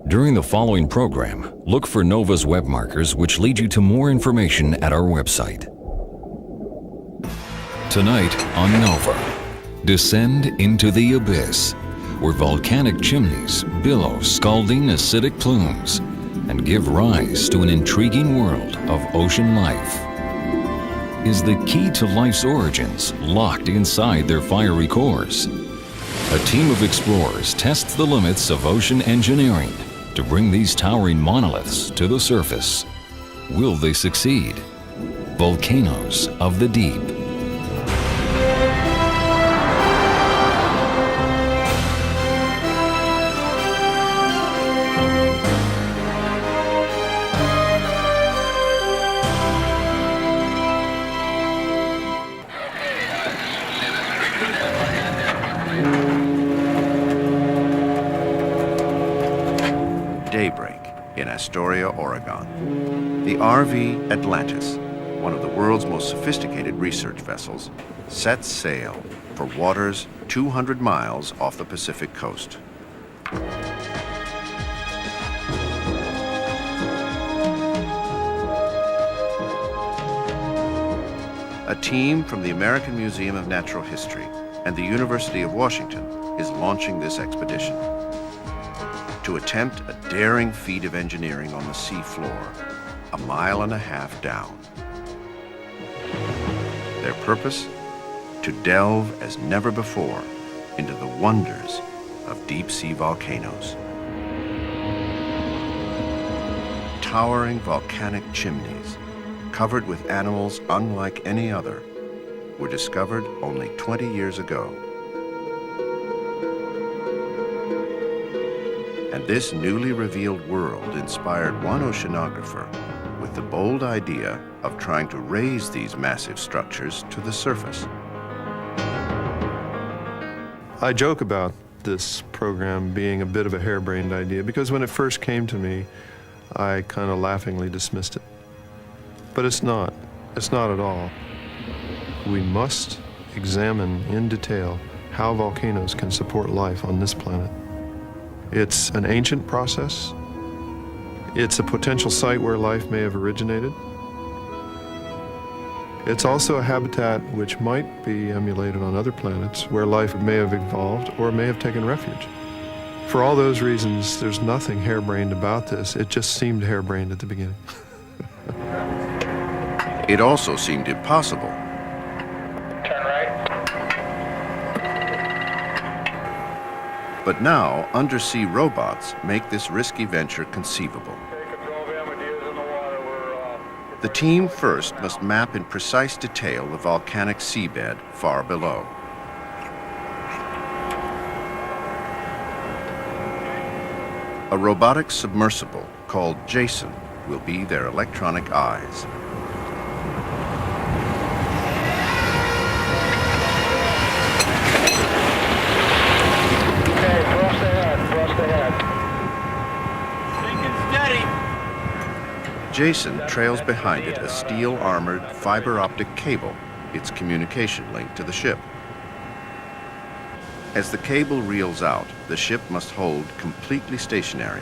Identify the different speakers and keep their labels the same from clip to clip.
Speaker 1: During the following program, look for NOVA's web markers which lead you to more information at our website. Tonight on NOVA, descend into the abyss, where volcanic chimneys billow scalding acidic plumes and give rise to an intriguing world of ocean life. Is the key to life's origins locked inside their fiery cores? A team of explorers tests the limits of ocean engineering to bring these towering monoliths to the surface. Will they succeed? Volcanoes of the Deep.
Speaker 2: Daybreak in Astoria, Oregon. The RV Atlantis, one of the world's most sophisticated research vessels, sets sail for waters 200 miles off the Pacific coast. A team from the American Museum of Natural History and the University of Washington is launching this expedition to attempt a daring feat of engineering on the sea floor, 1.5 miles down. Their purpose? To delve as never before into the wonders of deep-sea volcanoes. Towering volcanic chimneys, covered with animals unlike any other, were discovered only 20 years ago. And this newly revealed world inspired one oceanographer with the bold idea of trying to raise these massive structures to the surface.
Speaker 3: I joke about this program being a bit of a harebrained idea because when it first came to me, I kind of laughingly dismissed it. But it's not. It's not at all. We must examine in detail how volcanoes can support life on this planet. It's an ancient process. It's a potential site where life may have originated. It's also a habitat which might be emulated on other planets where life may have evolved or may have taken refuge. For all those reasons, there's nothing harebrained about this. It just seemed harebrained at the beginning.
Speaker 2: It also seemed impossible.
Speaker 4: Turn right.
Speaker 2: But now, undersea robots make this risky venture conceivable. The team first must map in precise detail the volcanic seabed far below. A robotic submersible called Jason will be their electronic eyes. Jason trails behind it a steel-armored fiber-optic cable, its communication link to the ship. As the cable reels out, the ship must hold completely stationary.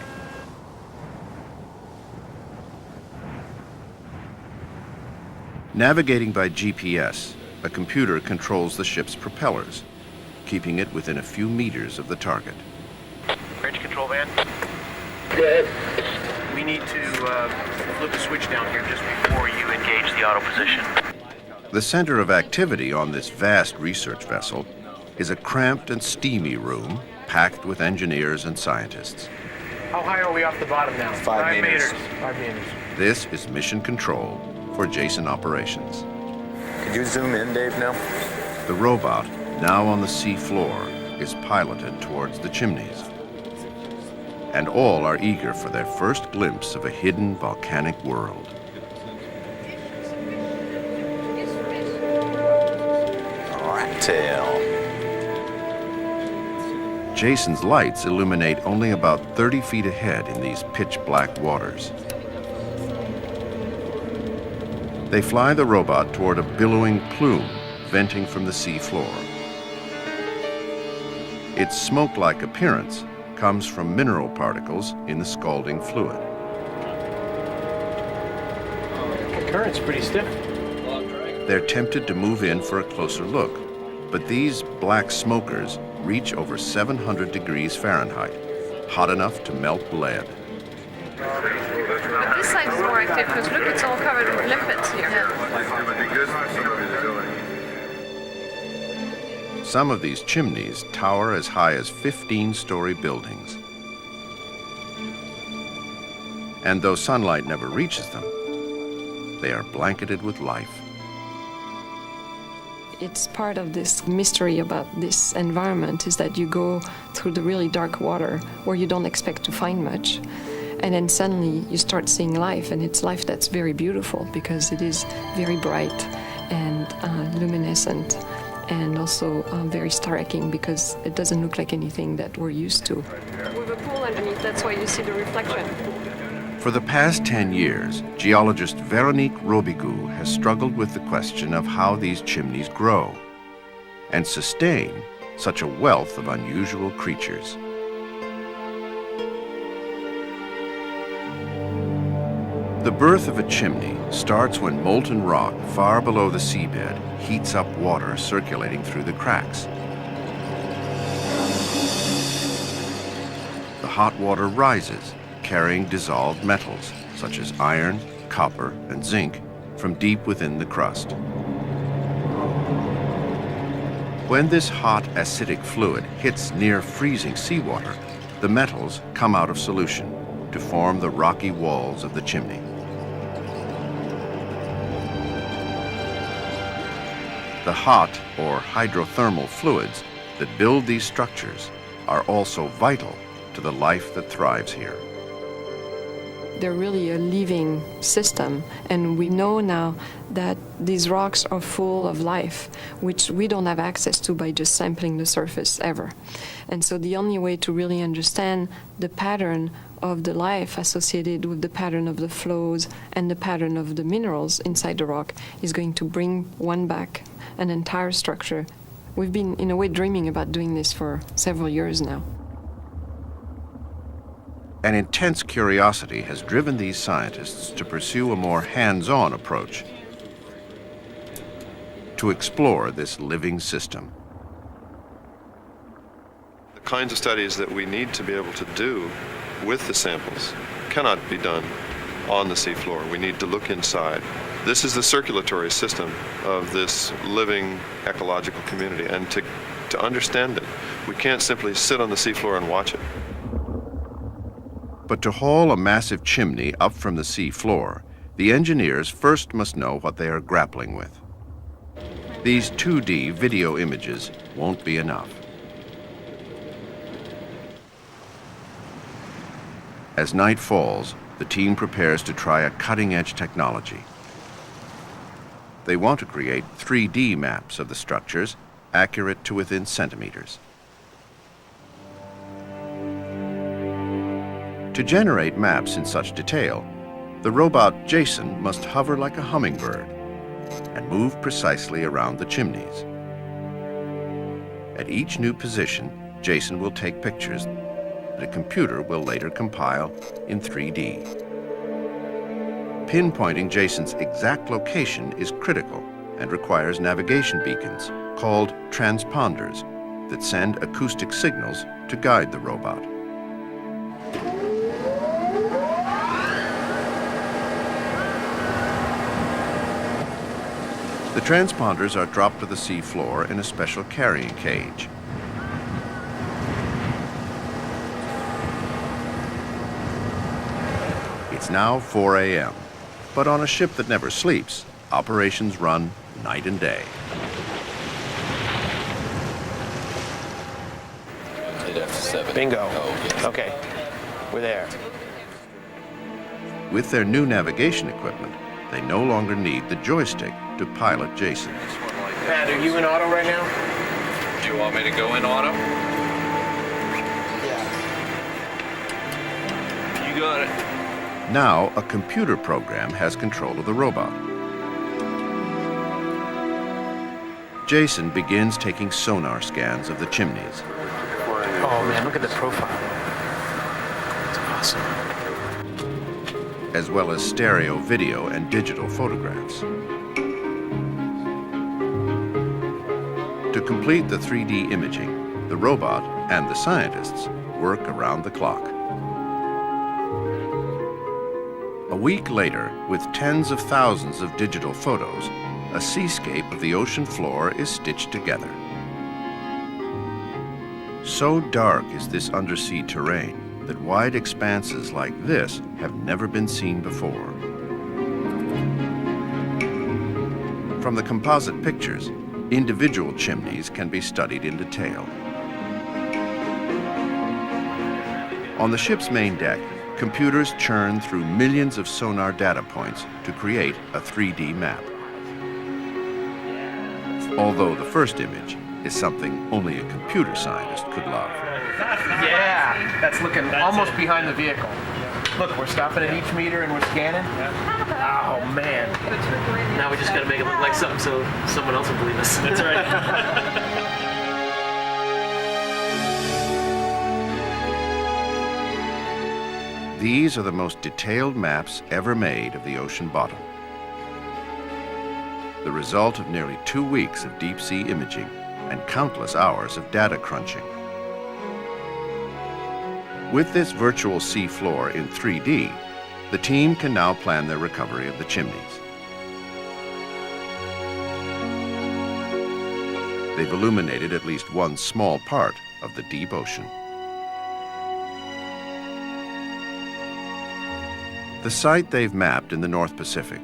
Speaker 2: Navigating by GPS, a computer controls the ship's propellers, keeping it within a few meters of the target.
Speaker 4: Range control van.
Speaker 5: Good.
Speaker 4: We need to flip the switch down here just before you engage the auto position.
Speaker 2: The center of activity on this vast research vessel is a cramped and steamy room packed with engineers and scientists.
Speaker 4: How high are we off the bottom now?
Speaker 5: 5 meters.
Speaker 4: 5 meters.
Speaker 2: This is mission control for Jason Operations.
Speaker 5: Could you zoom in, Dave, now?
Speaker 2: The robot, now on the sea floor, is piloted towards the chimneys. And all are eager for their first glimpse of a hidden volcanic world.
Speaker 5: Rat tail.
Speaker 2: Jason's lights illuminate only about 30 feet ahead in these pitch-black waters. They fly the robot toward a billowing plume venting from the sea floor. Its smoke-like appearance comes from mineral particles in the scalding fluid.
Speaker 4: The current's pretty stiff.
Speaker 2: They're tempted to move in for a closer look, but these black smokers reach over 700 degrees Fahrenheit, hot enough to melt lead.
Speaker 6: This side is more active because look, it's all covered with lipids here.
Speaker 2: Some of these chimneys tower as high as 15-story buildings. And though sunlight never reaches them, they are blanketed with life.
Speaker 7: It's part of this mystery about this environment is that you go through the really dark water where you don't expect to find much. And then suddenly you start seeing life, and it's life that's very beautiful because it is very bright and luminescent, and also very striking because it doesn't look like anything that we're used to. With a pool underneath, that's why you see the reflection.
Speaker 2: For the past 10 years, geologist Véronique Robigoux has struggled with the question of how these chimneys grow and sustain such a wealth of unusual creatures. The birth of a chimney starts when molten rock far below the seabed heats up water circulating through the cracks. The hot water rises, carrying dissolved metals such as iron, copper, and zinc from deep within the crust. When this hot acidic fluid hits near freezing seawater, the metals come out of solution to form the rocky walls of the chimney. The hot or hydrothermal fluids that build these structures are also vital to the life that thrives here.
Speaker 7: They're really a living system, and we know now that these rocks are full of life, which we don't have access to by just sampling the surface ever. And so the only way to really understand the pattern of the life associated with the pattern of the flows and the pattern of the minerals inside the rock is going to bring one back, an entire structure. We've been, in a way, dreaming about doing this for several years now.
Speaker 2: An intense curiosity has driven these scientists to pursue a more hands-on approach to explore this living system.
Speaker 3: The kinds of studies that we need to be able to do with the samples cannot be done on the seafloor. We need to look inside. This is the circulatory system of this living ecological community, and to understand it, we can't simply sit on the seafloor and watch it.
Speaker 2: But to haul a massive chimney up from the sea floor, the engineers first must know what they are grappling with. These 2D video images won't be enough. As night falls, the team prepares to try a cutting-edge technology. They want to create 3D maps of the structures, accurate to within centimeters. To generate maps in such detail, the robot Jason must hover like a hummingbird and move precisely around the chimneys. At each new position, Jason will take pictures that a computer will later compile in 3D. Pinpointing Jason's exact location is critical and requires navigation beacons called transponders that send acoustic signals to guide the robot. The transponders are dropped to the sea floor in a special carrying cage. It's now 4 a.m., but on a ship that never sleeps, operations run night and day.
Speaker 4: Bingo. Okay, we're there.
Speaker 2: With their new navigation equipment, they no longer need the joystick to pilot Jason.
Speaker 4: Pat, are you in auto right now?
Speaker 8: Do you want me to go in auto?
Speaker 4: Yeah.
Speaker 8: You got it.
Speaker 2: Now, a computer program has control of the robot. Jason begins taking sonar scans of the chimneys.
Speaker 4: Oh man, look at the profile.
Speaker 9: satellites.
Speaker 2: as well as stereo, video, and digital photographs. To complete the 3D imaging, the robot and the scientists work around the clock. A week later, with tens of thousands of digital photos, a seascape of the ocean floor is stitched together. So dark is this undersea terrain that wide expanses like this have never been seen before. From the composite pictures, individual chimneys can be studied in detail. On the ship's main deck, computers churn through millions of sonar data points to create a 3D map. Although the first image is something only a computer scientist could love.
Speaker 4: Yeah, that's looking almost behind the vehicle. Look, we're stopping at each meter and we're scanning. Oh, man.
Speaker 10: Now we just gotta make it look like something so someone else will believe us. That's right.
Speaker 2: These are the most detailed maps ever made of the ocean bottom. The result of nearly 2 weeks of deep-sea imaging and countless hours of data crunching. With this virtual sea floor in 3D, the team can now plan their recovery of the chimneys. They've illuminated at least one small part of the deep ocean. The site they've mapped in the North Pacific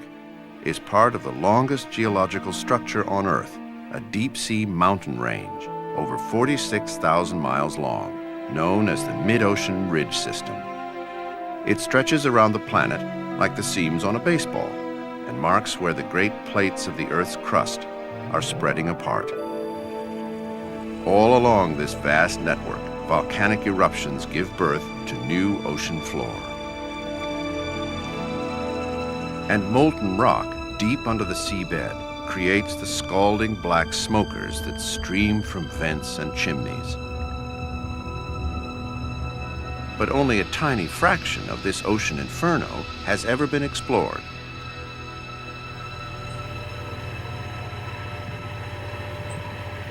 Speaker 2: is part of the longest geological structure on Earth, a deep-sea mountain range over 46,000 miles long, known as the Mid-Ocean Ridge System. It stretches around the planet like the seams on a baseball and marks where the great plates of the Earth's crust are spreading apart. All along this vast network, volcanic eruptions give birth to new ocean floor. And molten rock deep under the seabed creates the scalding black smokers that stream from vents and chimneys. But only a tiny fraction of this ocean inferno has ever been explored.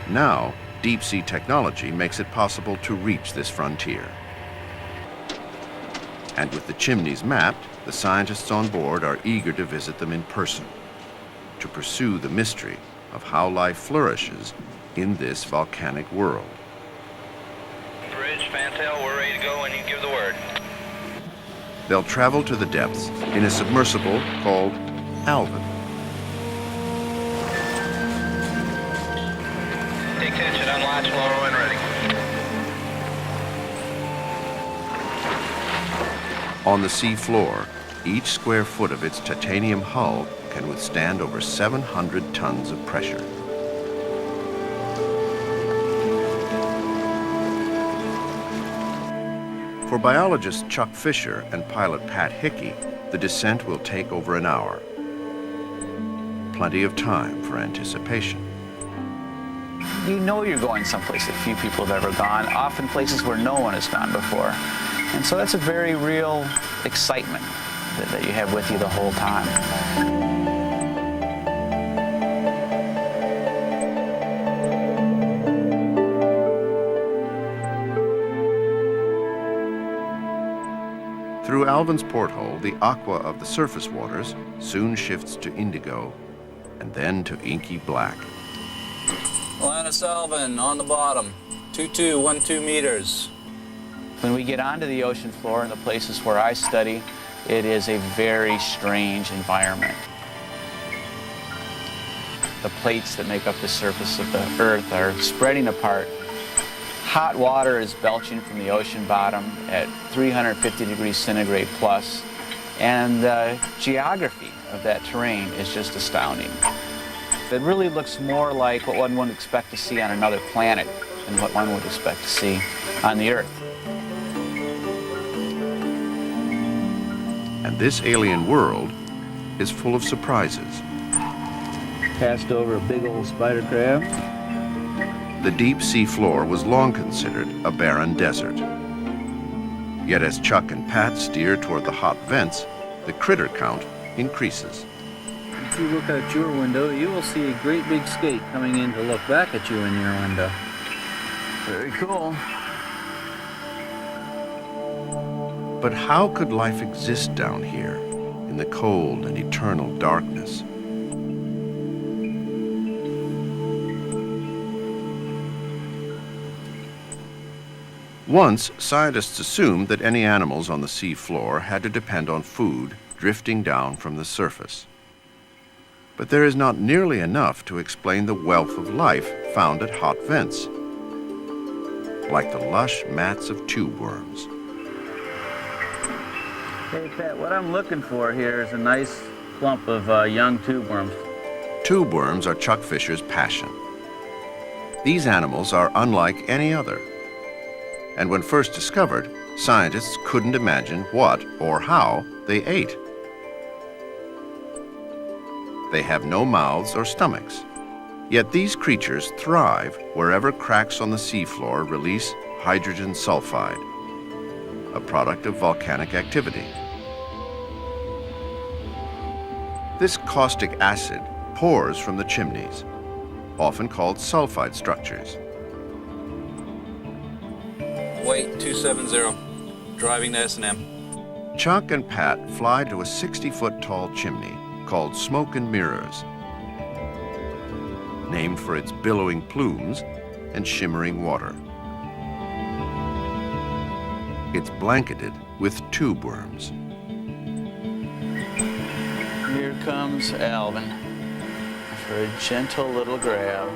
Speaker 2: Now, deep-sea technology makes it possible to reach this frontier. And with the chimneys mapped, the scientists on board are eager to visit them in person, to pursue the mystery of how life flourishes in this volcanic world.
Speaker 11: Bridge, Fantail, we're ready to go when you give the word.
Speaker 2: They'll travel to the depths in a submersible called Alvin.
Speaker 11: Take tension, unlatch, lower and ready.
Speaker 2: On the sea floor, each square foot of its titanium hull can withstand over 700 tons of pressure. For biologist Chuck Fisher and pilot Pat Hickey, the descent will take over an hour. Plenty of time for anticipation.
Speaker 12: You know you're going someplace that few people have ever gone, often places where no one has gone before. And so that's a very real excitement that you have with you the whole time.
Speaker 2: Through Alvin's porthole, the aqua of the surface waters soon shifts to indigo and then to inky black.
Speaker 9: Atlantis Alvin on the bottom, 2212 meters.
Speaker 12: When we get onto the ocean floor in the places where I study, it is a very strange environment. The plates that make up the surface of the Earth are spreading apart. Hot water is belching from the ocean bottom at 350 degrees centigrade plus, and the geography of that terrain is just astounding. It really looks more like what one would expect to see on another planet than what one would expect to see on the Earth.
Speaker 2: And this alien world is full of surprises.
Speaker 13: Passed over a big old spider crab.
Speaker 2: The deep sea floor was long considered a barren desert. Yet as Chuck and Pat steer toward the hot vents, the critter count increases.
Speaker 13: If you look out your window, you will see a great big skate coming in to look back at you in your window. Very cool.
Speaker 2: But how could life exist down here in the cold and eternal darkness? Once, scientists assumed that any animals on the sea floor had to depend on food drifting down from the surface. But there is not nearly enough to explain the wealth of life found at hot vents, like the lush mats of tube worms.
Speaker 13: Hey Pat, what I'm looking for here is a nice clump of young tube worms.
Speaker 2: Tube worms are Chuck Fisher's passion. These animals are unlike any other. And when first discovered, scientists couldn't imagine what or how they ate. They have no mouths or stomachs. Yet these creatures thrive wherever cracks on the seafloor release hydrogen sulfide, a product of volcanic activity. This caustic acid pours from the chimneys, often called sulfide structures.
Speaker 9: Weight 270, driving to S&M.
Speaker 2: Chuck and Pat fly to a 60-foot tall chimney called Smoke and Mirrors, named for its billowing plumes and shimmering water. It's blanketed with tube worms.
Speaker 12: Here comes Alvin for a gentle little grab.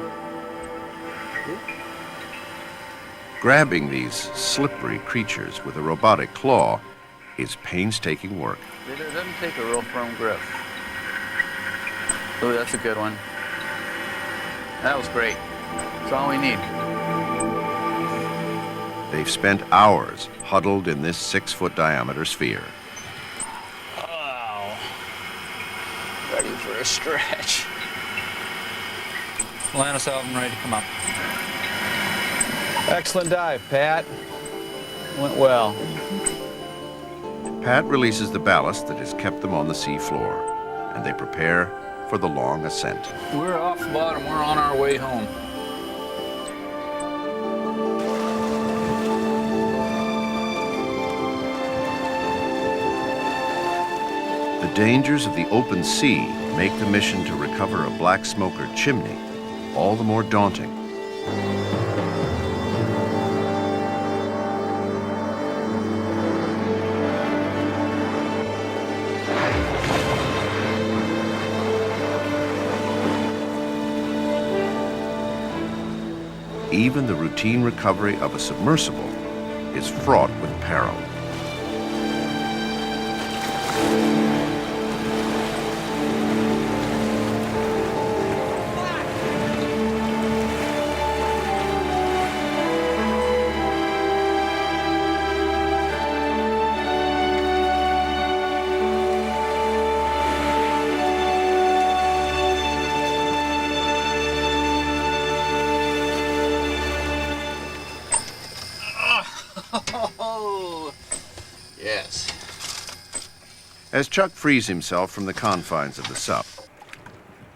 Speaker 2: Grabbing these slippery creatures with a robotic claw is painstaking work.
Speaker 12: It doesn't take a real firm grip. Oh, that's a good one. That was great. That's all we need.
Speaker 2: They've spent hours huddled in this 6-foot diameter sphere.
Speaker 12: Wow. Ready for a stretch.
Speaker 9: Atlantis Alvin ready to come up.
Speaker 12: Excellent dive, Pat. Went well.
Speaker 2: Pat releases the ballast that has kept them on the sea floor, and they prepare for the long ascent.
Speaker 9: We're off the bottom. We're on our way home.
Speaker 2: The dangers of the open sea make the mission to recover a black smoker chimney all the more daunting. Even the routine recovery of a submersible is fraught with peril.
Speaker 12: Oh, yes.
Speaker 2: As Chuck frees himself from the confines of the sub,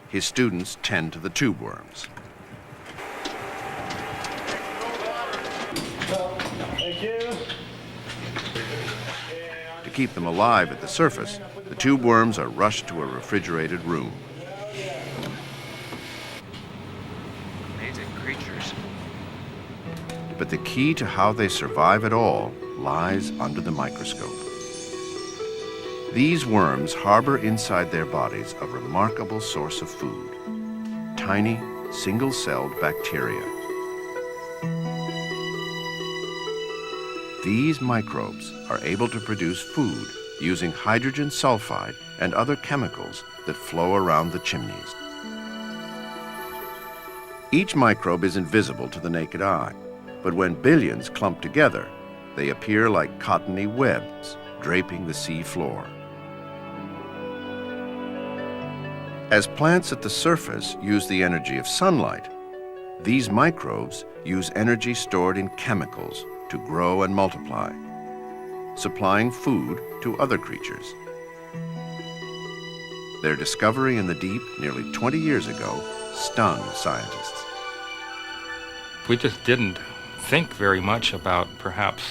Speaker 2: his students tend to the tube worms.
Speaker 11: Thank you.
Speaker 2: To keep them alive at the surface, the tube worms are rushed to a refrigerated room.
Speaker 10: Amazing creatures.
Speaker 2: But the key to how they survive at all lies under the microscope. These worms harbor inside their bodies a remarkable source of food: tiny, single-celled bacteria. These microbes are able to produce food using hydrogen sulfide and other chemicals that flow around the chimneys. Each microbe is invisible to the naked eye, but when billions clump together, they appear like cottony webs draping the sea floor. As plants at the surface use the energy of sunlight, these microbes use energy stored in chemicals to grow and multiply. supplying food to other creatures. Their discovery in the deep nearly 20 years ago stunned scientists.
Speaker 14: We just didn't think very much about perhaps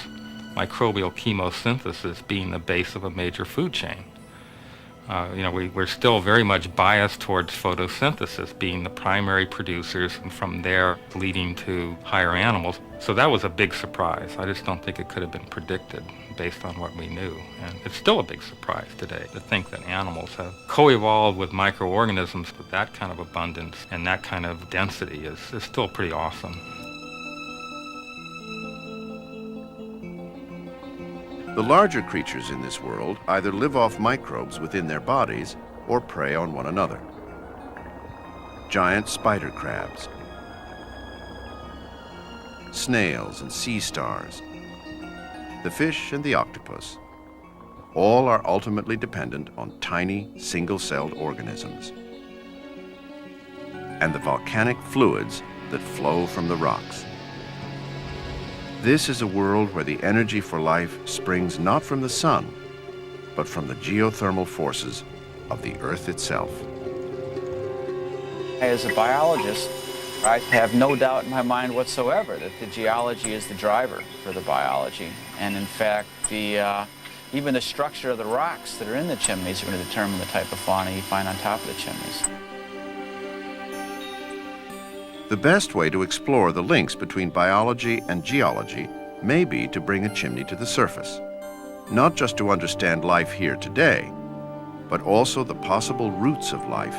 Speaker 14: microbial chemosynthesis being the base of a major food chain. We're still very much biased towards photosynthesis being the primary producers, and from there leading to higher animals. So that was a big surprise. I just don't think it could have been predicted based on what we knew. And it's still a big surprise today to think that animals have co-evolved with microorganisms with that kind of abundance and that kind of density is still pretty awesome.
Speaker 2: The larger creatures in this world either live off microbes within their bodies or prey on one another. Giant spider crabs, snails and sea stars, the fish and the octopus, all are ultimately dependent on tiny, single-celled organisms and the volcanic fluids that flow from the rocks. This is a world where the energy for life springs not from the sun, but from the geothermal forces of the Earth itself.
Speaker 12: As a biologist, I have no doubt in my mind whatsoever that the geology is the driver for the biology. And in fact, even the structure of the rocks that are in the chimneys are going to determine the type of fauna you find on top of the chimneys.
Speaker 2: The best way to explore the links between biology and geology may be to bring a chimney to the surface, not just to understand life here today, but also the possible roots of life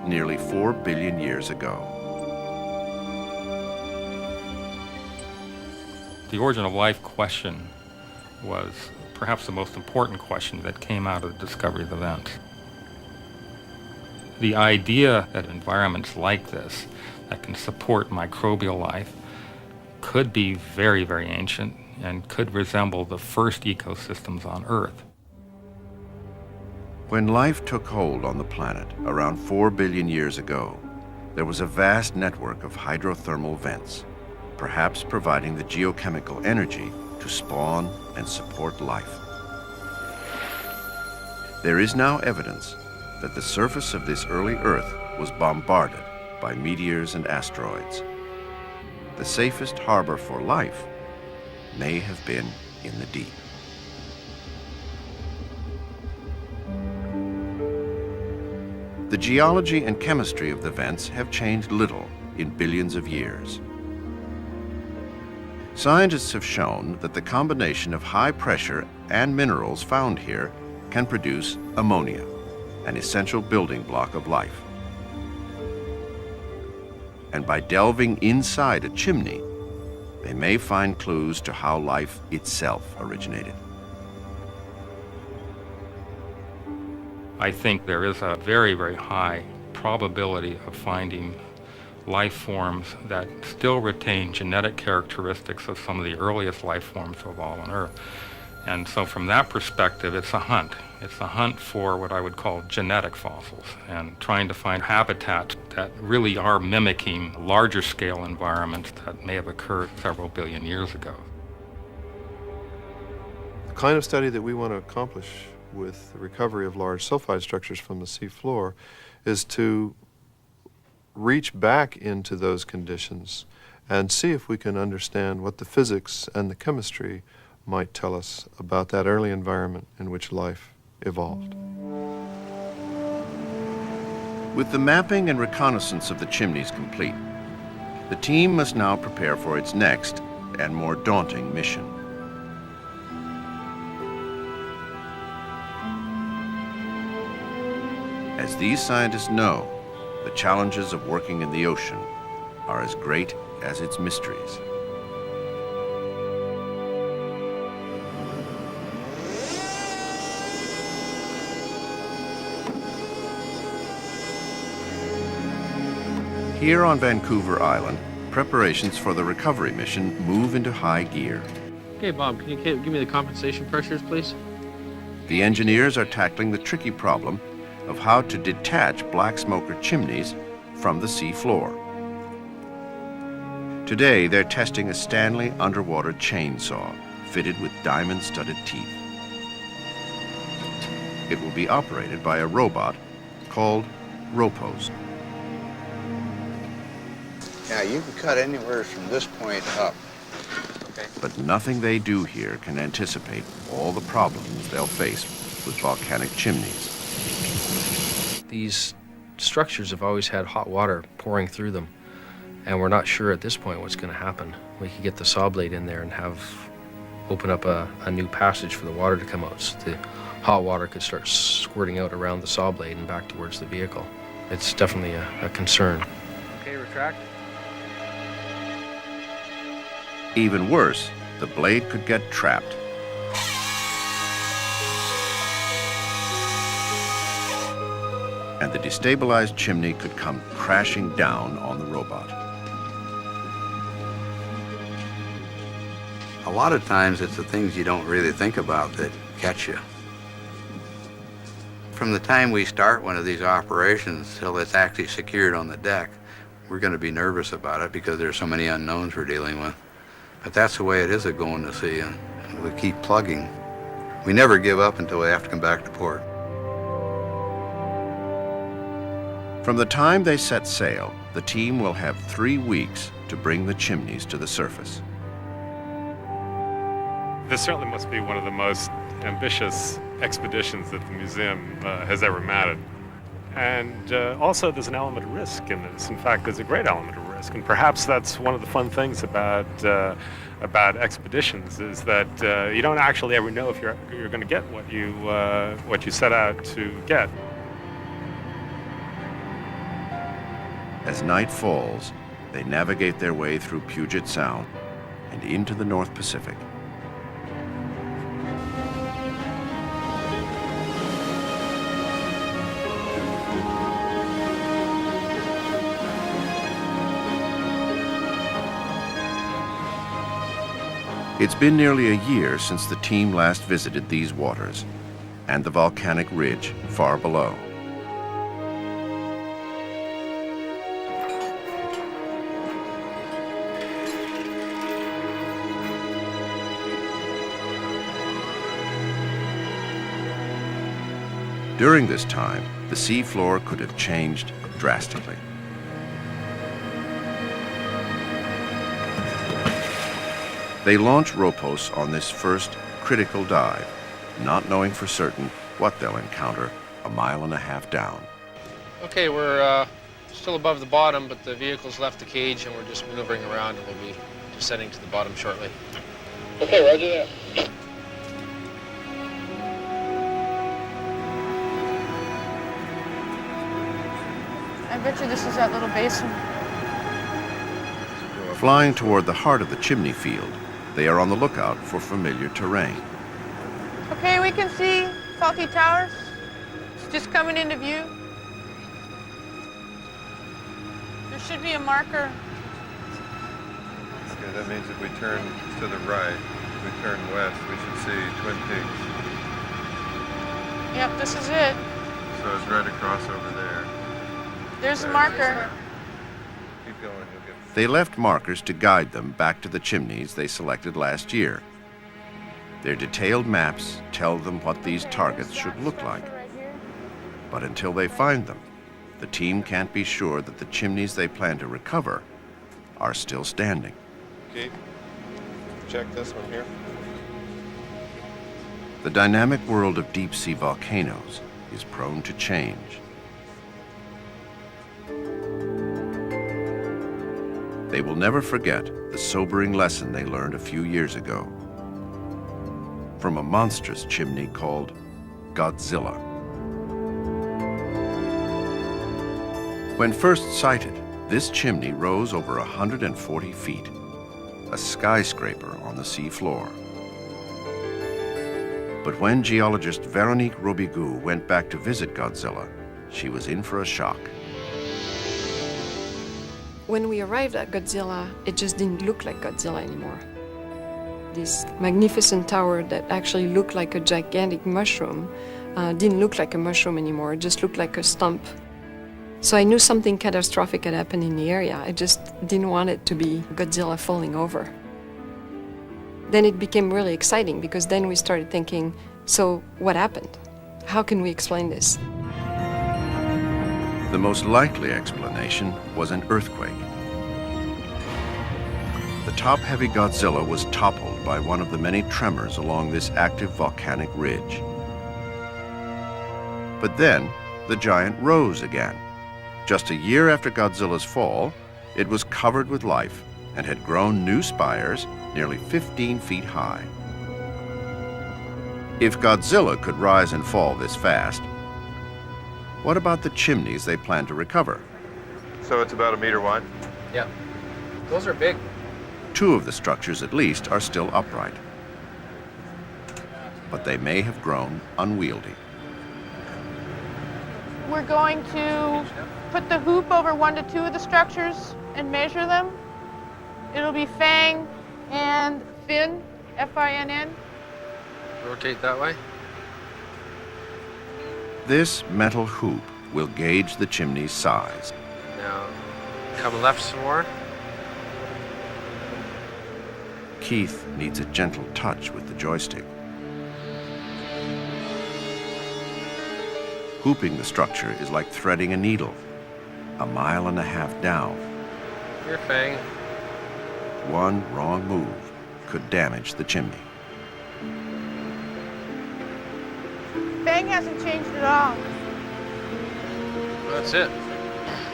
Speaker 2: nearly 4 billion years ago.
Speaker 14: The origin of life question was perhaps the most important question that came out of the discovery of the vents. The idea that environments like this that can support microbial life could be very, very ancient and could resemble the first ecosystems on Earth.
Speaker 2: When life took hold on the planet around 4 billion years ago, there was a vast network of hydrothermal vents, perhaps providing the geochemical energy to spawn and support life. There is now evidence that the surface of this early Earth was bombarded by meteors and asteroids. The safest harbor for life may have been in the deep. The geology and chemistry of the vents have changed little in billions of years. Scientists have shown that the combination of high pressure and minerals found here can produce ammonia, an essential building block of life. And by delving inside a chimney, they may find clues to how life itself originated.
Speaker 14: I think there is a very, very high probability of finding life forms that still retain genetic characteristics of some of the earliest life forms to evolve on Earth. And so from that perspective, it's a hunt. It's a hunt for what I would call genetic fossils and trying to find habitats that really are mimicking larger scale environments that may have occurred several billion years ago.
Speaker 3: The kind of study that we want to accomplish with the recovery of large sulfide structures from the sea floor is to reach back into those conditions and see if we can understand what the physics and the chemistry might tell us about that early environment in which life evolved.
Speaker 2: With the mapping and reconnaissance of the chimneys complete, the team must now prepare for its next and more daunting mission. As these scientists know, the challenges of working in the ocean are as great as its mysteries. Here on Vancouver Island, preparations for the recovery mission move into high gear.
Speaker 10: Okay, Bob, can you give me the compensation pressures, please?
Speaker 2: The engineers are tackling the tricky problem of how to detach black smoker chimneys from the sea floor. Today, they're testing a Stanley underwater chainsaw fitted with diamond-studded teeth. It will be operated by a robot called Ropos.
Speaker 15: Yeah, you can cut anywhere from this point up.
Speaker 2: But nothing they do here can anticipate all the problems they'll face with volcanic chimneys.
Speaker 4: These structures have always had hot water pouring through them, and we're not sure at this point what's going to happen. We could get the saw blade in there and open up a new passage for the water to come out, so the hot water could start squirting out around the saw blade and back towards the vehicle. It's definitely a concern.
Speaker 13: Okay, retract.
Speaker 2: Even worse, the blade could get trapped. And the destabilized chimney could come crashing down on the robot.
Speaker 15: A lot of times it's the things you don't really think about that catch you. From the time we start one of these operations till it's actually secured on the deck, we're going to be nervous about it because there's so many unknowns we're dealing with. But that's the way it is at going to sea, and we keep plugging. We never give up until we have to come back to port.
Speaker 2: From the time they set sail, the team will have 3 weeks to bring the chimneys to the surface.
Speaker 16: This certainly must be one of the most ambitious expeditions that the museum has ever mounted. And also there's an element of risk in this. In fact, there's a great element of risk. And perhaps that's one of the fun things about expeditions is that you don't actually ever know if you're going to get what you set out to get.
Speaker 2: As night falls, they navigate their way through Puget Sound and into the North Pacific. It's been nearly a year since the team last visited these waters and the volcanic ridge far below. During this time, the seafloor could have changed drastically. They launch Ropos on this first critical dive, not knowing for certain what they'll encounter a mile and a half down.
Speaker 4: Okay, we're still above the bottom, but the vehicle's left the cage and we're just maneuvering around, and we'll be descending to the bottom shortly.
Speaker 11: Okay, roger that.
Speaker 6: I bet you this is that little basin.
Speaker 2: Flying toward the heart of the chimney field, they are on the lookout for familiar terrain.
Speaker 6: Okay, we can see Faulty Towers. It's just coming into view. There should be a marker.
Speaker 3: Okay, that means if we turn to the right, if we turn west, we should see Twin Peaks.
Speaker 6: Yep, this is it.
Speaker 3: So it's right across over there.
Speaker 6: There's a marker.
Speaker 3: Keep going, you'll get...
Speaker 2: They left markers to guide them back to the chimneys they selected last year. Their detailed maps tell them what these targets should look like. But until they find them, the team can't be sure that the chimneys they plan to recover are still standing.
Speaker 3: Okay, check this one here.
Speaker 2: The dynamic world of deep-sea volcanoes is prone to change. They will never forget the sobering lesson they learned a few years ago from a monstrous chimney called Godzilla. When first sighted, this chimney rose over 140 feet, a skyscraper on the sea floor. But when geologist Veronique Robigoux went back to visit Godzilla, she was in for a shock.
Speaker 7: When we arrived at Godzilla, it just didn't look like Godzilla anymore. This magnificent tower that actually looked like a gigantic mushroom didn't look like a mushroom anymore, it just looked like a stump. So I knew something catastrophic had happened in the area. I just didn't want it to be Godzilla falling over. Then it became really exciting because then we started thinking, so what happened? How can we explain this?
Speaker 2: The most likely explanation was an earthquake. The top-heavy Godzilla was toppled by one of the many tremors along this active volcanic ridge. But then, the giant rose again. Just a year after Godzilla's fall, it was covered with life and had grown new spires nearly 15 feet high. If Godzilla could rise and fall this fast, what about the chimneys they plan to recover?
Speaker 3: So it's about 1 meter wide?
Speaker 4: Yeah. Those are big.
Speaker 2: 2 of the structures, at least, are still upright. But they may have grown unwieldy.
Speaker 6: We're going to put the hoop over 1 to 2 of the structures and measure them. It'll be Fang and Fin, F-I-N-N.
Speaker 4: Rotate that way.
Speaker 2: This metal hoop will gauge the chimney's size.
Speaker 4: Now, come left some more.
Speaker 2: Keith needs a gentle touch with the joystick. Hooping the structure is like threading a needle, 1.5 miles down.
Speaker 4: Here, Fang.
Speaker 2: One wrong move could damage the chimney.
Speaker 6: Fang hasn't changed at all.
Speaker 4: That's it.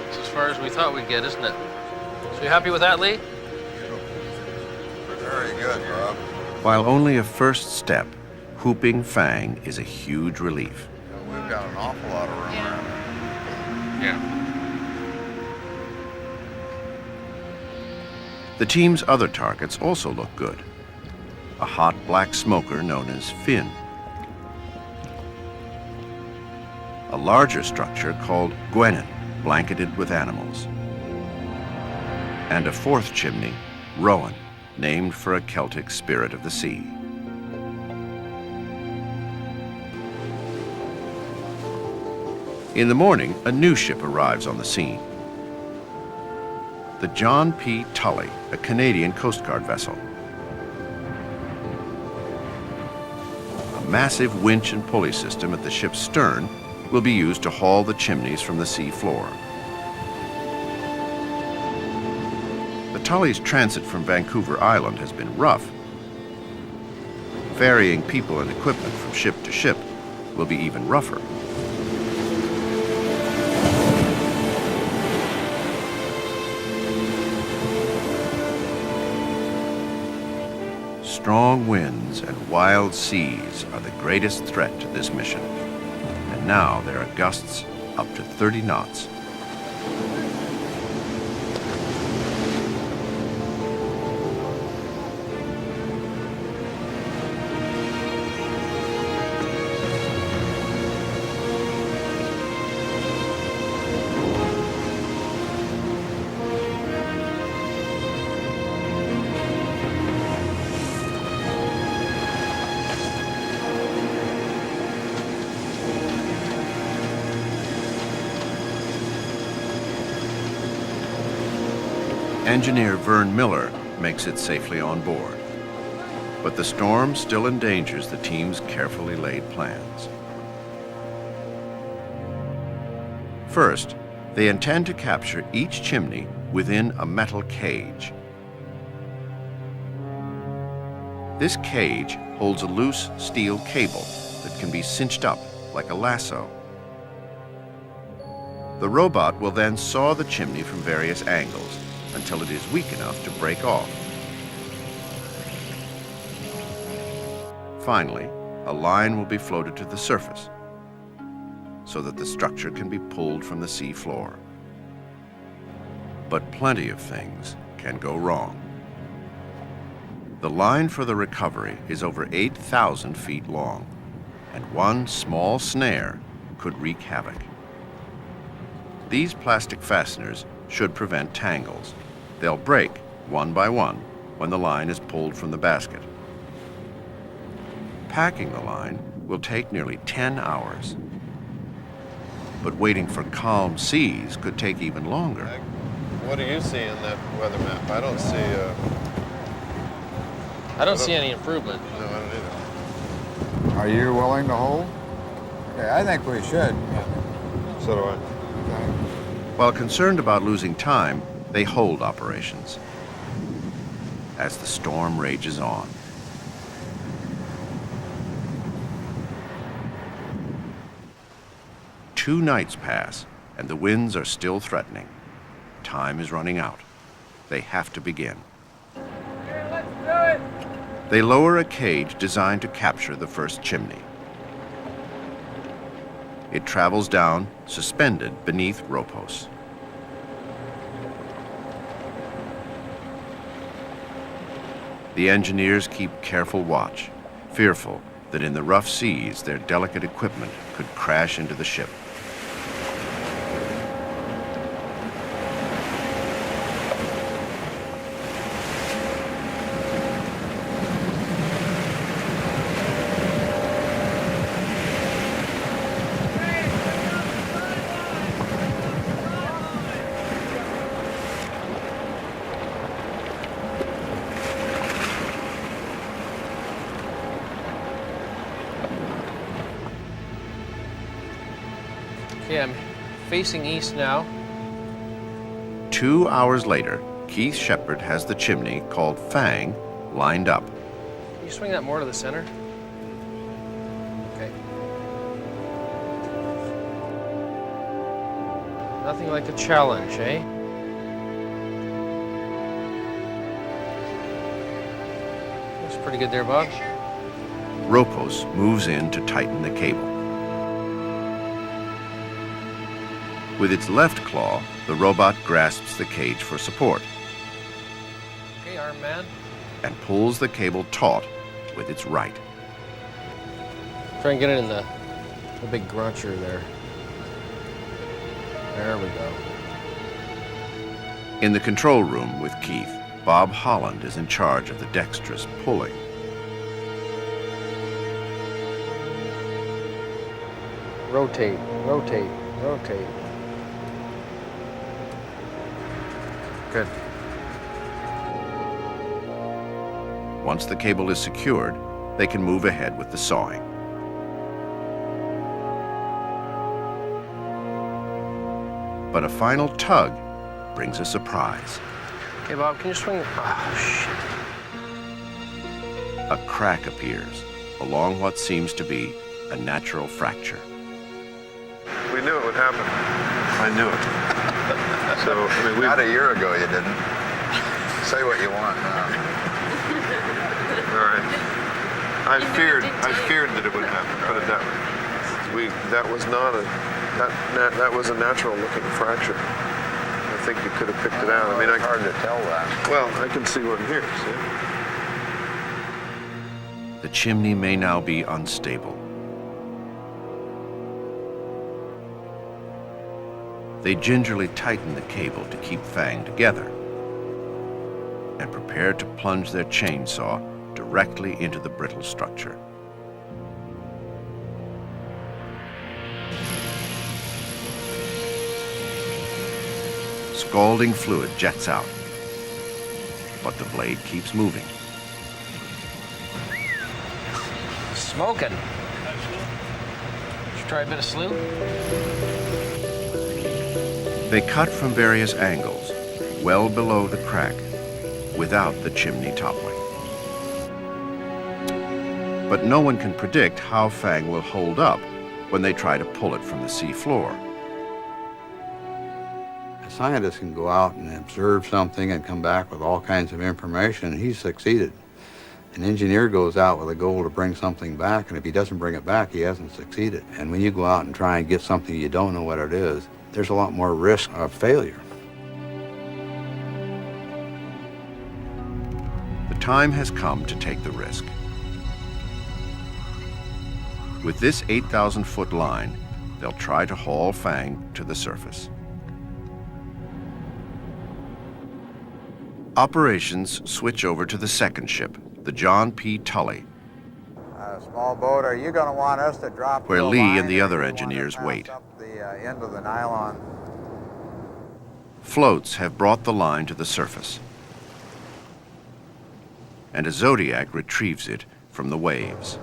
Speaker 4: It's as far as we thought we'd get, isn't it? So you happy with that, Lee?
Speaker 15: Very good, Rob.
Speaker 2: While only a first step, hooping Fang is a huge relief.
Speaker 15: We've got an awful lot of room around here.
Speaker 4: Yeah.
Speaker 2: The team's other targets also look good. A hot black smoker known as Fin. A larger structure called Gwenin, blanketed with animals. And a 4th chimney, Rowan, named for a Celtic spirit of the sea. In the morning, a new ship arrives on the scene. The John P. Tully, a Canadian Coast Guard vessel. A massive winch and pulley system at the ship's stern will be used to haul the chimneys from the sea floor. The Tully's transit from Vancouver Island has been rough. Ferrying people and equipment from ship to ship will be even rougher. Strong winds and wild seas are the greatest threat to this mission. And now there are gusts up to 30 knots. Engineer Vern Miller makes it safely on board. But the storm still endangers the team's carefully laid plans. First, they intend to capture each chimney within a metal cage. This cage holds a loose steel cable that can be cinched up like a lasso. The robot will then saw the chimney from various angles until it is weak enough to break off. Finally, a line will be floated to the surface so that the structure can be pulled from the sea floor. But plenty of things can go wrong. The line for the recovery is over 8,000 feet long, and one small snare could wreak havoc. These plastic fasteners should prevent tangles. They'll break one by one when the line is pulled from the basket. Packing the line will take nearly 10 hours. But waiting for calm seas could take even longer.
Speaker 3: What do you see in that weather map? I don't see
Speaker 4: I don't see any improvement.
Speaker 3: No, I don't either.
Speaker 17: Are you willing to hold? Okay, I think we should.
Speaker 3: So do I.
Speaker 2: While concerned about losing time, they hold operations as the storm rages on. Two nights pass, and the winds are still threatening. Time is running out. They have to begin. They lower a cage designed to capture the first chimney. It travels down, suspended beneath ropos. The engineers keep careful watch, fearful that in the rough seas their delicate equipment could crash into the ship.
Speaker 4: Okay, I'm facing east now.
Speaker 2: 2 hours later, Keith Shepard has the chimney, called Fang, lined up.
Speaker 4: Can you swing that more to the center? Okay. Nothing like a challenge, eh? Looks pretty good there, Bob.
Speaker 2: Ropos moves in to tighten the cable. With its left claw, the robot grasps the cage for support.
Speaker 4: Okay, arm man.
Speaker 2: And pulls the cable taut with its right.
Speaker 4: Try and get it in the big gruncher there. There we go.
Speaker 2: In the control room with Keith, Bob Holland is in charge of the dexterous pulling.
Speaker 4: Rotate, rotate, rotate. Good.
Speaker 2: Once the cable is secured, they can move ahead with the sawing. But a final tug brings a surprise.
Speaker 4: Okay, Bob, can you swing? Oh, shit.
Speaker 2: A crack appears along what seems to be a natural fracture.
Speaker 3: We knew it would happen. I knew it. So, I mean,
Speaker 5: Not a year ago you didn't. Say what you want now.
Speaker 3: all right. I feared that it would happen. Put it that way. That was not that was a natural looking fracture. I think you could have picked it out. I mean,
Speaker 5: it's hard to tell that.
Speaker 3: Well, I can see one here. See?
Speaker 2: The chimney may now be unstable. They gingerly tighten the cable to keep Fang together and prepare to plunge their chainsaw directly into the brittle structure. Scalding fluid jets out, but the blade keeps moving.
Speaker 4: Smoking. Should try a bit of slew?
Speaker 2: They cut from various angles, well below the crack, without the chimney toppling. But no one can predict how Fang will hold up when they try to pull it from the sea floor.
Speaker 15: A scientist can go out and observe something and come back with all kinds of information, and he's succeeded. An engineer goes out with a goal to bring something back, and if he doesn't bring it back, he hasn't succeeded. And when you go out and try and get something you don't know what it is, there's a lot more risk of failure.
Speaker 2: The time has come to take the risk. With this 8,000-foot line, they'll try to haul Fang to the surface. Operations switch over to the second ship, the John P. Tully,
Speaker 17: Small boat, are you going to want us to drop
Speaker 2: where
Speaker 17: the
Speaker 2: Lee
Speaker 17: line,
Speaker 2: and the
Speaker 17: or
Speaker 2: other
Speaker 17: do you want to
Speaker 2: engineers
Speaker 17: bounce
Speaker 2: wait.
Speaker 17: up the end of the nylon?
Speaker 2: Floats have brought the line to the surface, and a Zodiac retrieves it from the waves.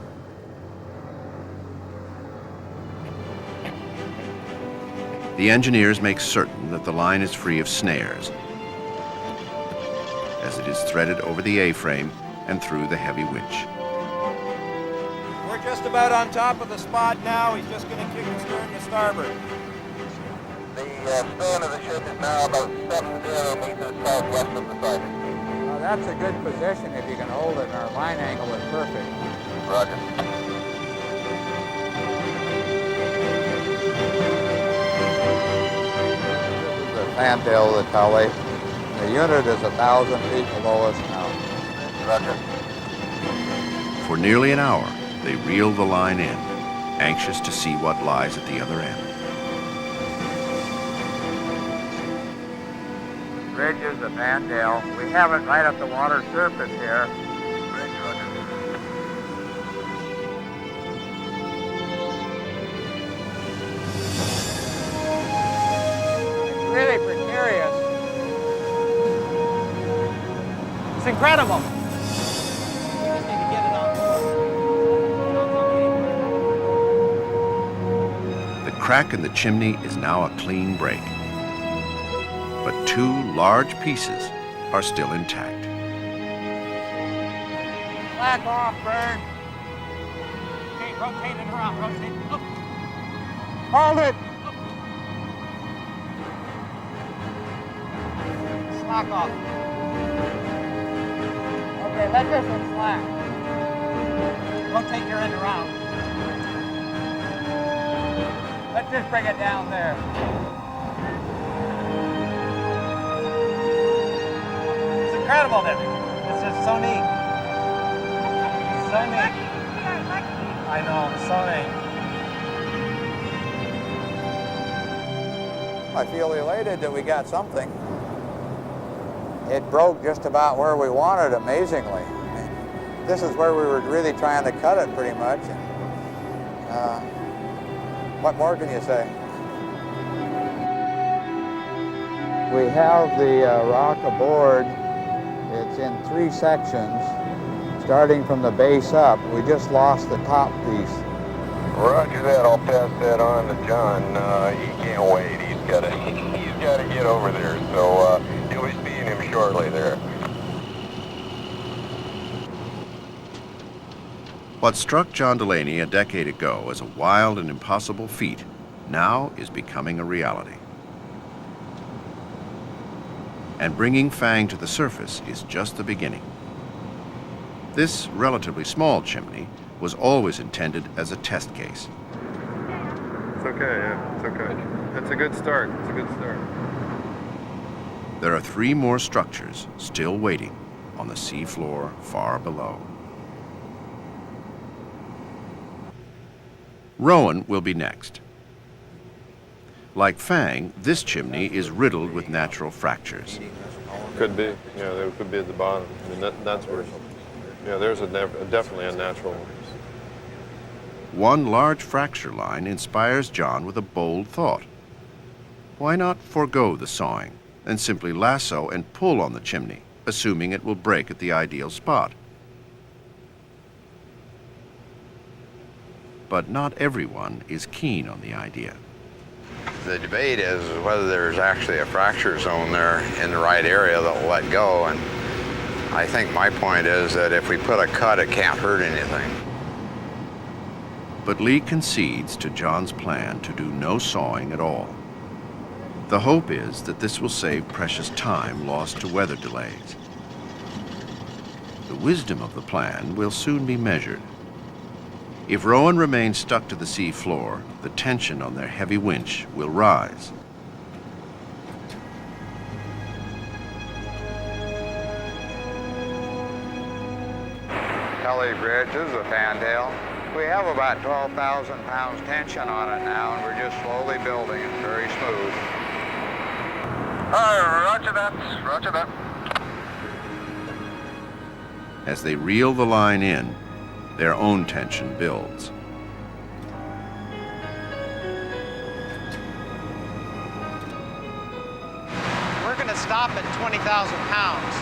Speaker 2: The engineers make certain that the line is free of snares as it is threaded over the A-frame and through the heavy winch.
Speaker 17: We're just about on top of the spot now. He's just going to kick the stern to starboard.
Speaker 5: The span of the ship is now about 70 meters southwest of the sighting.
Speaker 17: That's a good position if you can hold it, and our line angle is perfect.
Speaker 5: Roger.
Speaker 17: This is the fantail of the Tully. The unit is 1,000 feet below us now.
Speaker 5: Roger.
Speaker 2: For nearly an hour, they reel the line in, anxious to see what lies at the other end.
Speaker 17: Bridge is the fantail. We have it right at the water surface here.
Speaker 5: Bridge, roger.
Speaker 17: It's really precarious. It's incredible. We just need to get it on board.
Speaker 2: The crack in the chimney is now a clean break, but two large pieces are still intact.
Speaker 17: Slack off, Bern. Okay, rotate it around, rotate it. Up. Hold it. Up. Slack off. Okay, let this one slack. Rotate your end around. Let's just bring it down there. It's incredible, this. This is so neat. So neat. I know, so neat. I feel elated that we got something. It broke just about where we wanted, amazingly. This is where we were really trying to cut it, pretty much. What more can you say? We have the rock aboard. It's in 3 sections, starting from the base up. We just lost the top piece.
Speaker 5: Roger that. I'll pass that on to John. He can't wait. He's got to get over there. So you'll be seeing him shortly there.
Speaker 2: What struck John Delaney a decade ago as a wild and impossible feat now is becoming a reality. And bringing Fang to the surface is just the beginning. This relatively small chimney was always intended as a test case.
Speaker 3: It's okay, yeah, it's okay. It's a good start. It's a good start.
Speaker 2: There are 3 more structures still waiting on the sea floor far below. Rowan will be next. Like Fang, this chimney is riddled with natural fractures.
Speaker 3: Could be, yeah, there could be at the bottom. I mean, that's where, yeah, there's definitely a natural one.
Speaker 2: One large fracture line inspires John with a bold thought. Why not forego the sawing and simply lasso and pull on the chimney, assuming it will break at the ideal spot? But not everyone is keen on the idea.
Speaker 15: The debate is whether there's actually a fracture zone there in the right area that will let go, and I think my point is that if we put a cut, it can't hurt anything.
Speaker 2: But Lee concedes to John's plan to do no sawing at all. The hope is that this will save precious time lost to weather delays. The wisdom of the plan will soon be measured. If Rowan remains stuck to the sea floor, the tension on their heavy winch will rise.
Speaker 17: Tully Bridge is a fantail. We have about 12,000 pounds tension on it now, and we're just slowly building it, very smooth.
Speaker 5: Roger that. Roger that.
Speaker 2: As they reel the line in, their own tension builds.
Speaker 17: We're going to stop at 20,000 pounds.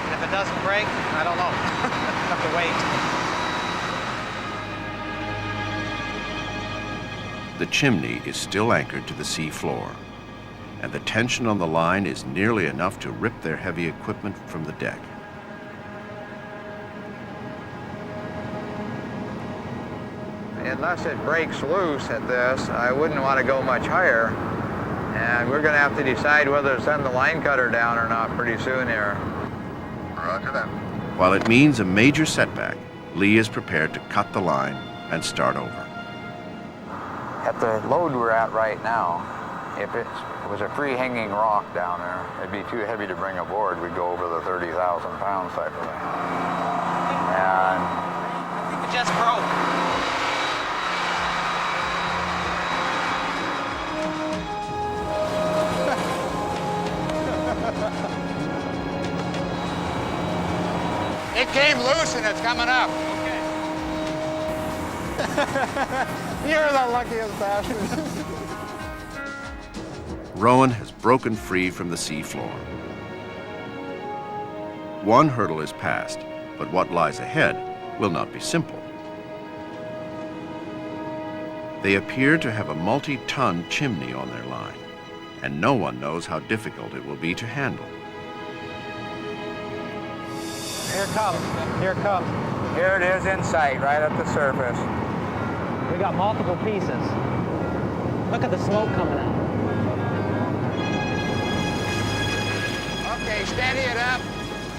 Speaker 17: And if it doesn't break, I don't know. Have to wait.
Speaker 2: the chimney is still anchored to the sea floor, and the tension on the line is nearly enough to rip their heavy equipment from the deck.
Speaker 17: Unless it breaks loose at this, I wouldn't want to go much higher. And we're going to have to decide whether to send the line cutter down or not pretty soon here.
Speaker 5: Roger that.
Speaker 2: While it means a major setback, Lee is prepared to cut the line and start over.
Speaker 17: At the load we're at right now, if it was a free-hanging rock down there, it'd be too heavy to bring aboard. We'd go over the 30,000 pounds type of thing. And
Speaker 10: It just broke.
Speaker 17: it came loose and it's coming up. You're the luckiest bastard.
Speaker 2: Rowan has broken free from the sea floor. One hurdle is passed, but what lies ahead will not be simple. They appear to have a multi-ton chimney on their line, and no one knows how difficult it will be to handle.
Speaker 17: Here it comes. Here it comes. Here it is in sight, right at the surface.
Speaker 10: We got multiple pieces. Look at the smoke coming out.
Speaker 17: Okay, steady it up.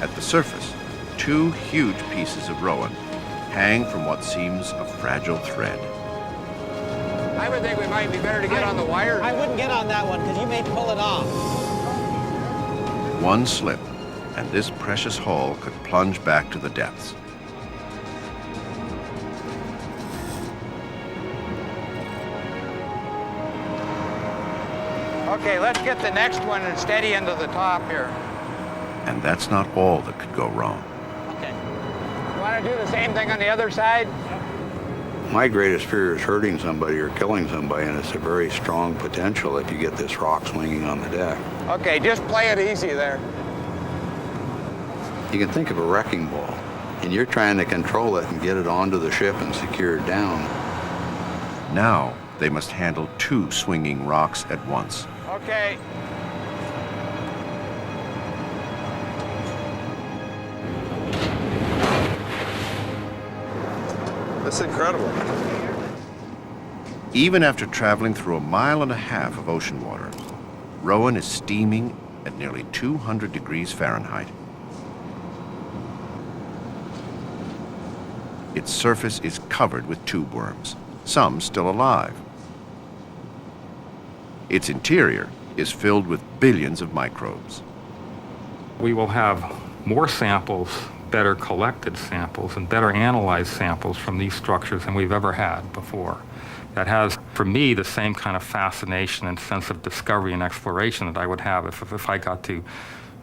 Speaker 2: At the surface, two huge pieces of Rowan hang from what seems a fragile thread.
Speaker 17: I would think we might be better to get on the wire.
Speaker 10: I wouldn't get on that one because you may pull it off.
Speaker 2: One slip, and this precious haul could plunge back to the depths.
Speaker 17: Okay, let's get the next one and steady into the top here.
Speaker 2: And that's not all that could go wrong.
Speaker 17: Okay. You want to do the same thing on the other side?
Speaker 15: My greatest fear is hurting somebody or killing somebody, and it's a very strong potential if you get this rock swinging on the deck.
Speaker 17: Okay, just play it easy there.
Speaker 15: You can think of a wrecking ball, and you're trying to control it and get it onto the ship and secure it down.
Speaker 2: Now they must handle two swinging rocks at once.
Speaker 17: Okay.
Speaker 3: That's incredible.
Speaker 2: Even after traveling through 1.5 miles of ocean water, Rowan is steaming at nearly 200 degrees Fahrenheit. Its surface is covered with tube worms, some still alive. Its interior is filled with billions of microbes.
Speaker 14: We will have more samples, better collected samples, and better analyzed samples from these structures than we've ever had before. That has, for me, the same kind of fascination and sense of discovery and exploration that I would have if I got to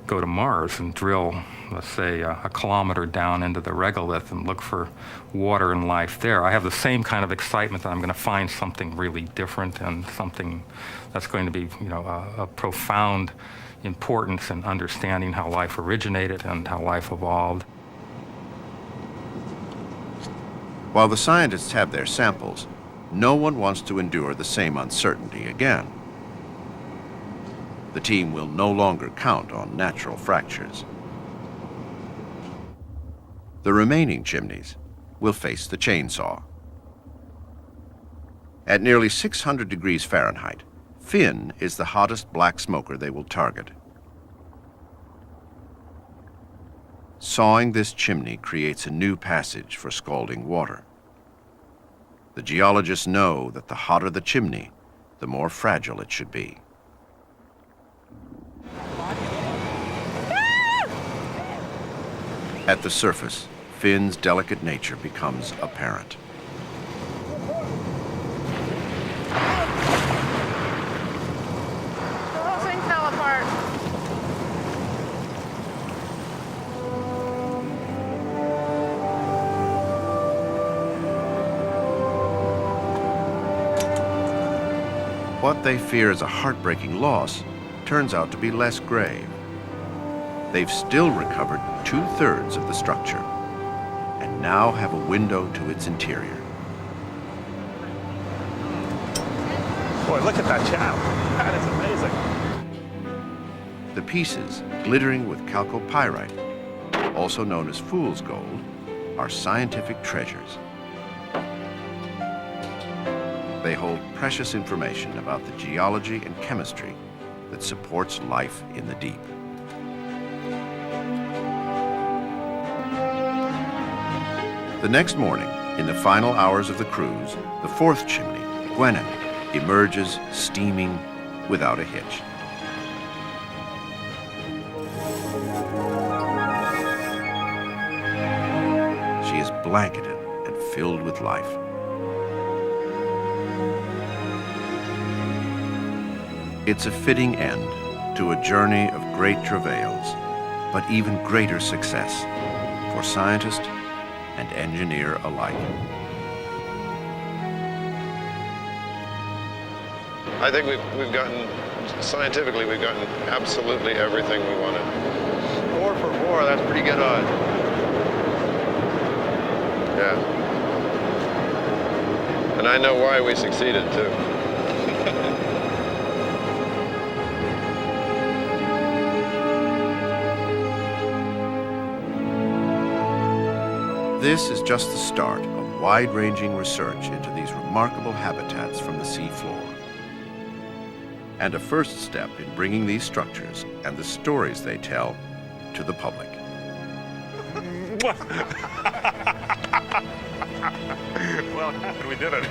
Speaker 14: go to Mars and drill, let's say, a kilometer down into the regolith and look for water and life there. I have the same kind of excitement that I'm going to find something really different and something that's going to be, a profound importance in understanding how life originated and how life evolved.
Speaker 2: While the scientists have their samples, no one wants to endure the same uncertainty again. The team will no longer count on natural fractures. The remaining chimneys will face the chainsaw. At nearly 600 degrees Fahrenheit, Finn is the hottest black smoker they will target. Sawing this chimney creates a new passage for scalding water. The geologists know that the hotter the chimney, the more fragile it should be. At the surface, Finn's delicate nature becomes apparent.
Speaker 6: The whole thing fell apart.
Speaker 2: What they fear as a heartbreaking loss turns out to be less grave. They've still recovered 2/3 of the structure and now have a window to its interior.
Speaker 16: Boy, look at that channel. That is amazing.
Speaker 2: The pieces, glittering with chalcopyrite, also known as fool's gold, are scientific treasures. They hold precious information about the geology and chemistry that supports life in the deep. The next morning, in the final hours of the cruise, the fourth chimney, Gwenin, emerges steaming without a hitch. She is blanketed and filled with life. It's a fitting end to a journey of great travails, but even greater success for scientist and engineer alike.
Speaker 3: I think we've gotten, scientifically, we've gotten absolutely everything we wanted. 4 for 4, that's pretty good odds. Yeah. And I know why we succeeded, too.
Speaker 2: This is just the start of wide-ranging research into these remarkable habitats from the sea floor, and a first step in bringing these structures and the stories they tell to the public.
Speaker 16: Well, we did it.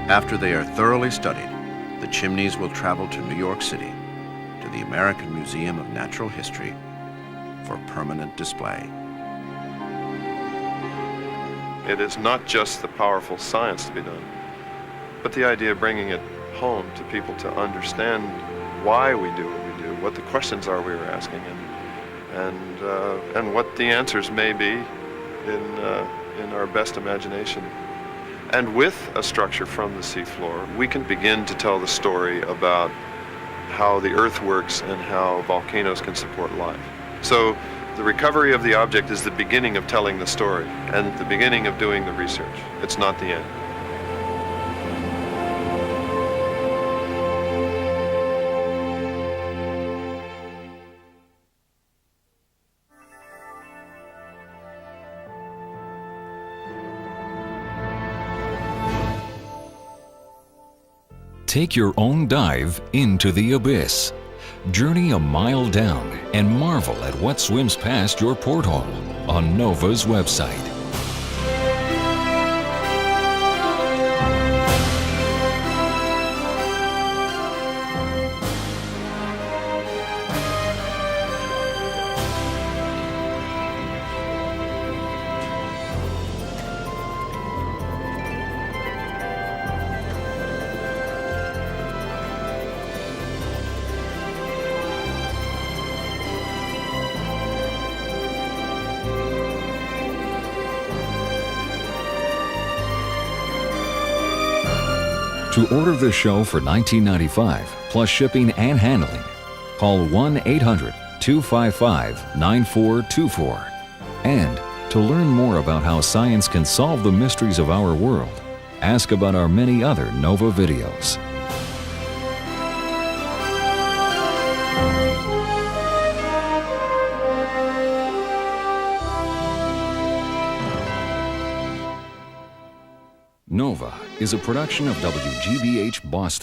Speaker 2: After they are thoroughly studied, the chimneys will travel to New York City, to the American Museum of Natural History, for permanent display.
Speaker 3: It is not just the powerful science to be done, but the idea of bringing it home to people to understand why we do what we do, what the questions are we were asking, and what the answers may be in our best imagination. And with a structure from the seafloor, we can begin to tell the story about how the Earth works and how volcanoes can support life. So the recovery of the object is the beginning of telling the story and the beginning of doing the research. It's not the end.
Speaker 1: Take your own dive into the abyss. Journey a mile down and marvel at what swims past your porthole on NOVA's website. To order the show for $19.95 plus shipping and handling, call 1-800-255-9424. And to learn more about how science can solve the mysteries of our world, ask about our many other NOVA videos. NOVA is a production of WGBH Boston.